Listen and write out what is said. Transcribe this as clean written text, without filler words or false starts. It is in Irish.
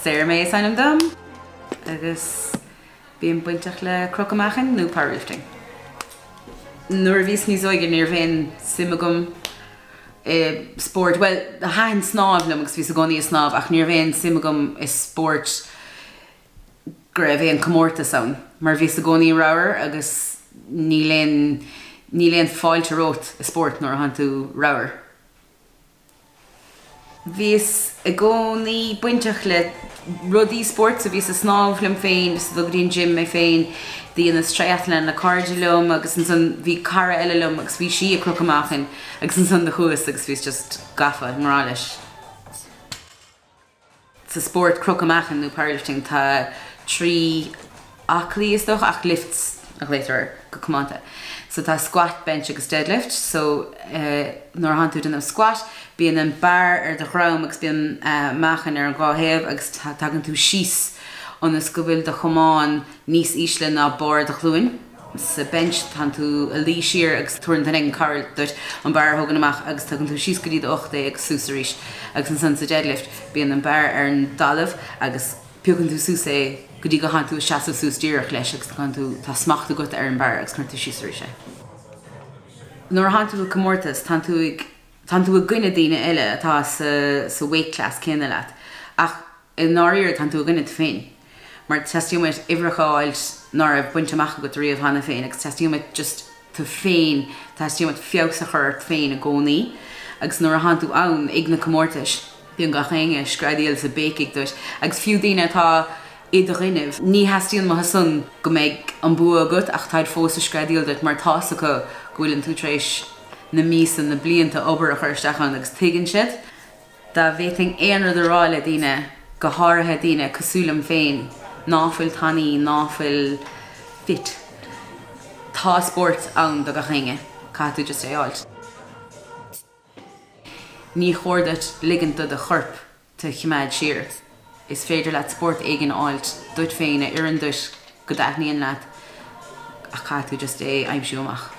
Séir mé is anam dom, agus bíon buinteach le crochadh meáchain nó powerlifting. Nuair a bhís níos óige níor bhéin simagum spórt, well, a hain snáb lem agus bhís a gcónaí a snáb, ach níor bhéin simagum is spórt gur a bhéon comórtas ann. Mar bhís a gcónaí raibh agus ní léon fáilte rót a spórt nuair a han tú raibh. Bhís a gcónaí buinteach le rudí spórt, so bhís a snáb lem féin, bhís a dogdaíon gym mé féin, Díana triathlon na cardiolum agus an son bhí cara eile lum agus bhí si a crochadh meáchain agus an son de chuas agus bhís just gafa morális. Sa spórt crochadh meáchain nó powerlifting tá 3 aclaí is doch, 8 lifts a léidir go cománta. So tá squat, bench agus deadlift, so nuair a han tú den squat, bíon an bar ar de chrám agus bíon meáchain ar an gáthébh agus tagann tú síos Anois go bhfuil de chomáin níos ísle ná bar de chlúin. Sa bench tan tú a lí siar agus tuairn den an carl dúirt an bar thugan amach agus tugann tú síos go dtí 8 ag súsaríis. Agus an san sa deadlift bíon an bar ar an dalamh agus peogann tú súsa go dtí go han tú seaamh sús díreach leis agus gan tú tá smachta go ar an bar agus chuir tú síosaríise. Nuair a han tú comórtas tan tú a gcuine daoine eile atá sa weight class céine leat. Ach in áiríir tan tú a gcuine féin. Mar testiúid ibreáil nar a buinte amach go riomh hana féin, agus testiúid just tú féin, testiúid fios a chuirt féin a gcónaí, agus nuair a han tú ann ag na comórtais, bíon gachéinge screidíal sa bécaigh dúis, agus fiú daoine atá iad a rinneamh. Ní heastíonn mo son go méid an bua agat ach táid fós a screidíal dúirt mar tása go ghuilann tú tréis na mísan na blianta obair a chuirsteachán agus tuigeann siad. Tá bhéting éonar de ráile daoine go háirithe daoine cosúlam féin, náfuil tannaí, náfuil fit. Tá spórt ann do gachéinge, catú just é áilt. Ní chóirdat liganta de chorp te chiméid siar. Is féidir leat spórt éigen áilt, dúirt féin a iarn dúis go daithníonn leat a catú just é aimsiú amach.